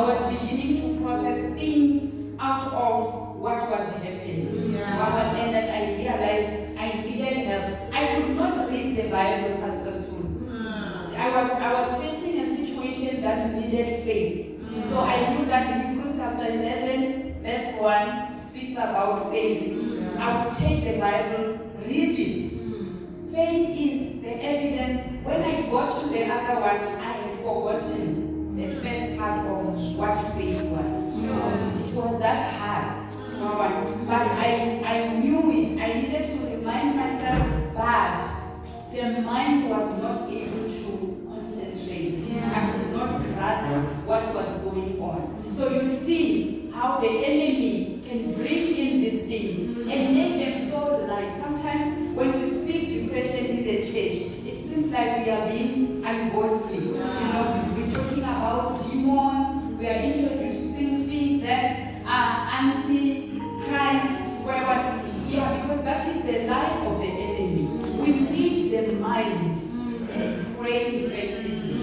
was beginning to process things out of what was happening. And then I realized I needed help. I could not read the Bible, Pastor Tulu. I was facing a situation that needed faith. So I knew that Hebrews chapter 11, verse 1 speaks about faith. I would take the Bible, read it. Faith is the evidence. When I got to the other one, I had forgotten the first part of what faith was. It was that hard. But I knew it. I needed to remind myself, but the mind was not able to concentrate. I could not grasp what was going on. So you see how the enemy can bring in these things and make them so light. Sometimes when we speak depression in the church, it seems like we are being ungodly. We're talking about demons. We are introducing things that are anti-Christ. Because that is the lie of the enemy. We need the mind to pray effectively.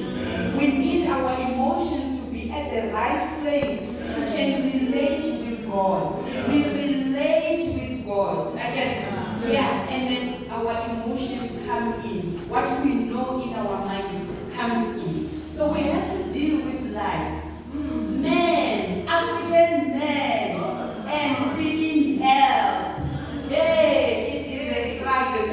We need our emotions to be at the right place to can relate with God. We relate with God. And then our emotions come in. What we know in our mind comes in. So we have to deal with lies. Men, African men, and seeking help. Hey, it is a struggle.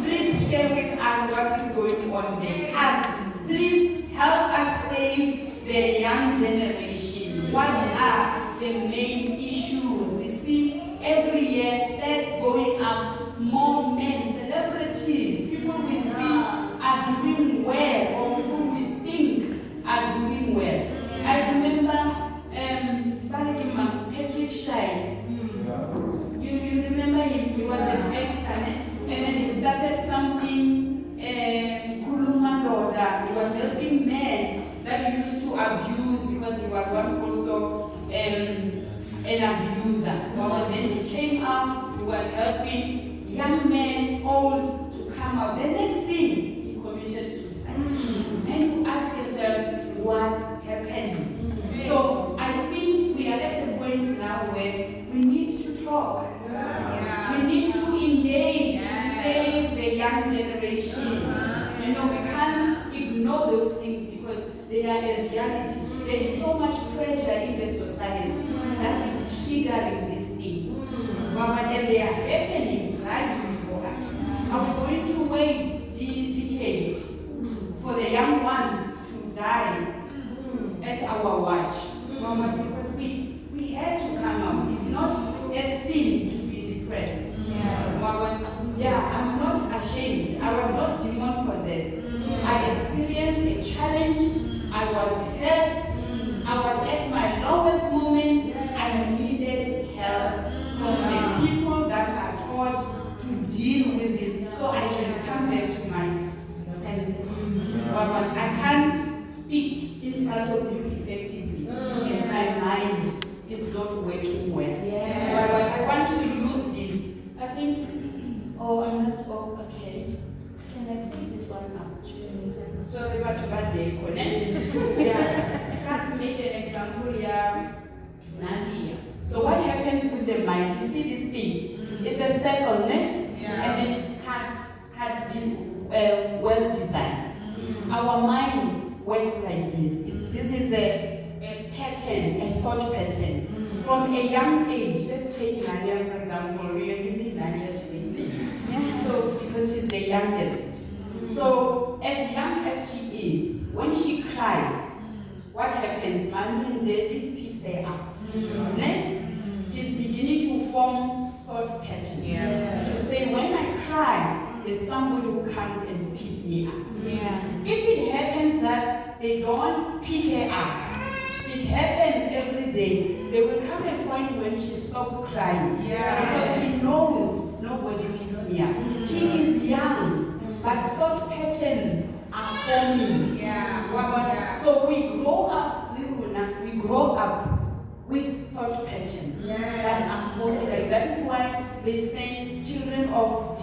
Please share with us what is going on there. And please help us save the young generation. What are the main issues? We see every year stats going up. More men, celebrities, people we see are doing well, or people we think are doing well. I remember Patrick Shine. You remember him? He was an actor, and then he started something, Kulumandoda. He was helping men that used to abuse because he was once also an abuser. But then he came out, he was helping young men, old, to come out. The next thing, he committed suicide. And you ask yourself, what happened? So I think we are at a point now where we need to talk. We need to engage to save the young generation. We can't ignore those things because they are a reality. There is so much pressure in the society that is triggering these things. And they are happening right before us. Are we going to wait decade for the young ones to die at our watch? Because we have to come out. It's not a sin to be depressed. I'm not ashamed. I was not demon possessed. I experienced a challenge. I was hurt. I was at my lowest moment. I needed help from the people that are taught to deal with this so I can come back to my senses. I can't speak in front of you effectively if my mind is not working well. I want to use this. I think, I'm not, okay. Can I take this one out? Sorry, but day connect. Kat made an example here. So what happens with the mind? You see this thing? It's a circle, and then it's well designed. Our mind works like this. This is a pattern, a thought pattern. From a young age, let's take Nadia for example. We are using Nadia today. So because she's the youngest. So as young as she is, when she cries, what happens? Mommy and daddy picks her up. She's beginning to form thought patterns. To say, when I cry, there's somebody who comes and picks me up. If it happens that they don't pick her up, it happens every day, there will come a point when she stops crying. Because she knows nobody picks me up. She is young, but thought patterns are forming. So we grow up with thought patterns that are forming. That is why they say children of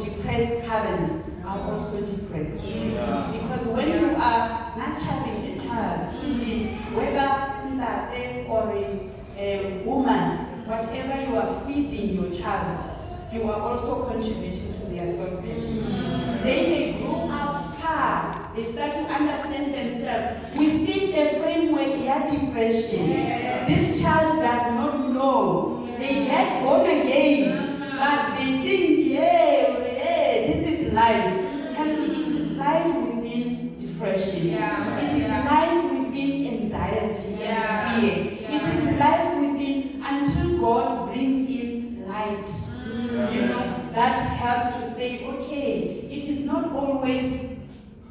depressed parents are also depressed. Because when you are nurturing a child, when mother or a woman, whatever you are feeding your child, you are also contributing to their thought patterns. Then they grow up far, they start to understand themselves within the framework of depression. This child does not know. They get born again, but they think, this is life. And it is life within depression. It is life within anxiety and fear. It is life within until God brings in light. That helps to say, okay, it is not always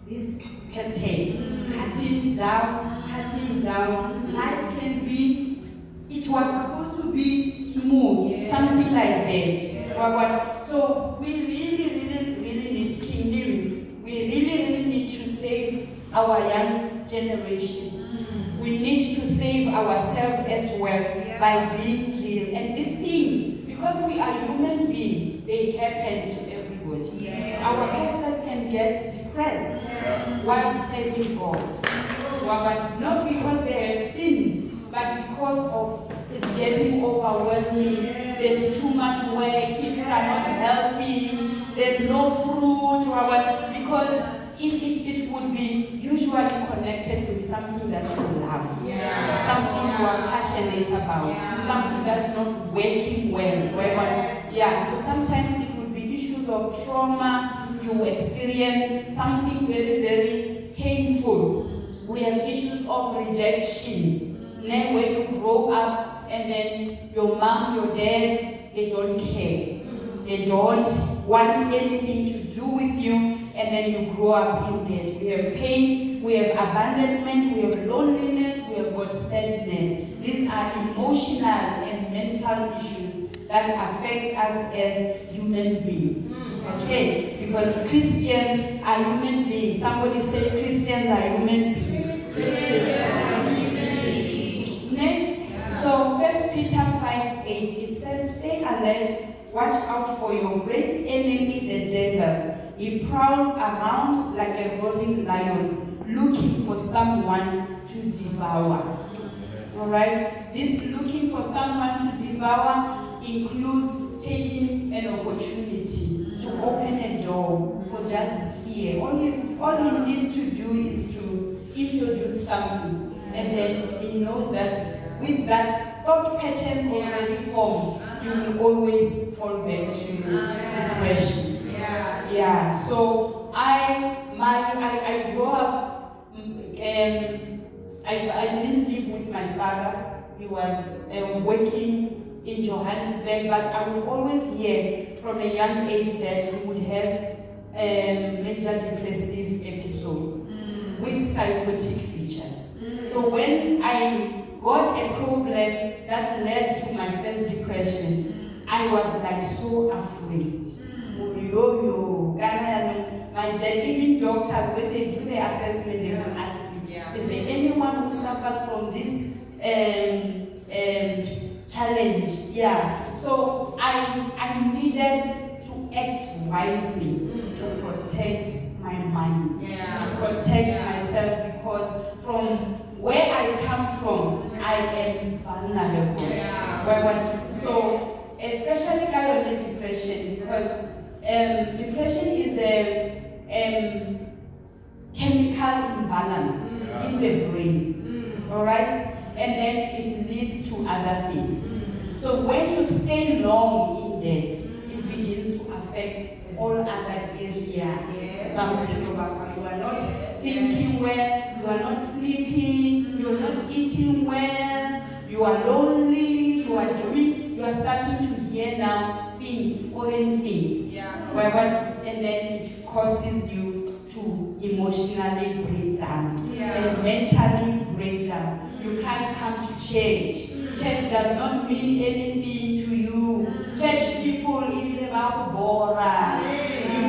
this pattern, cutting down. Life can be, it was supposed to be smooth, something like that. So we really need kingdom. We really need to save our young generation. We need to save ourselves as well by being real. And these things, because we are human beings, they happen to everybody. Our pastors can get depressed while serving God. But not because they have sinned, but because of it's getting overwhelming. There's too much work, people are not healthy, there's no fruit, because it would be usually connected with something that you love, something you are passionate about, something that's not working well. So sometimes it would be issues of trauma you experience, something very, very painful. We have issues of rejection, where you grow up and then your mom, your dad, they don't care. They don't want anything to do with you, and then you grow up in that. We have pain, we have abandonment, we have loneliness, we have got sadness. These are emotional and mental issues that affect us as human beings. Okay? Because Christians are human beings. Somebody say Christians are human beings. So 1 Peter 5:8, it says, stay alert, watch out for your great enemy, the devil. He prowls around like a roaring lion, looking for someone to devour. Alright? This looking for someone to devour includes taking an opportunity to open a door for just fear. All he needs to do is to introduce something, and then he knows that with that thought pattern already formed, you will always fall back to depression. So I grew up, I didn't live with my father. He was working in Johannesburg, but I would always hear from a young age that he would have major depressive episodes with psychotic features. So when I got a problem that led to my first depression, I was like so afraid. My dad, even doctors, when they do the assessment, they will ask me, is there anyone who suffers from this challenge? So I needed to act wisely to protect my mind, to protect myself, because from where I come from, I am vulnerable. So, especially kind of depression, because depression is a chemical imbalance in the brain, alright? And then it leads to other things. So when you stay long in that, it begins to affect all other areas. Some people you are not thinking well, you are not sleeping, you are not eating well, you are lonely, you are starting to hear now foreign things. And then it causes you to emotionally break down and mentally break down. You can't come to church. Church does not mean anything to you. Church people, even about Bora. You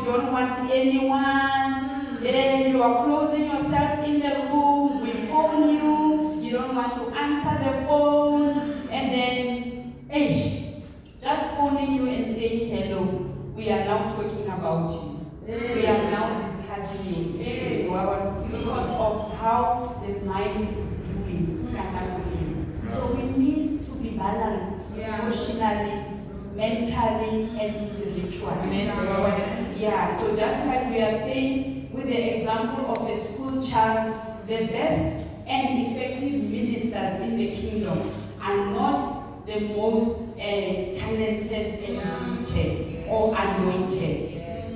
don't want anyone. Then you are closing yourself in the room. We phone you. You don't want to answer the phone. And then, just phoning you and saying hello. We are now talking about you. We are now discussing your issues because of how the mind is doing. So we need to be balanced emotionally, mentally, and spiritually. Yeah, so just like we are saying with the example of a school child, the best and effective ministers in the kingdom are not the most talented and gifted or anointed.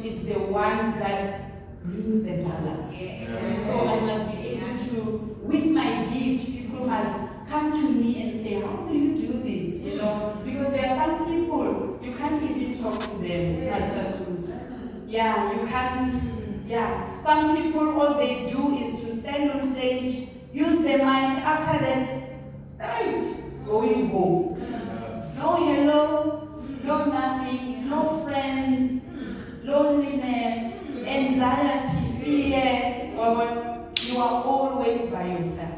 It's the ones that brings the balance. So I must be able to, with my gift, people must come to me and say, how do you do this? You know, because there are some people, you can't even talk to them, Pastor Truth. Yeah, you can't. Yeah, some people, all they do is to stand on stage, use the mic, after that, straight, going home. No hello, no nothing, no friends, loneliness, anxiety, fear. You are always by yourself.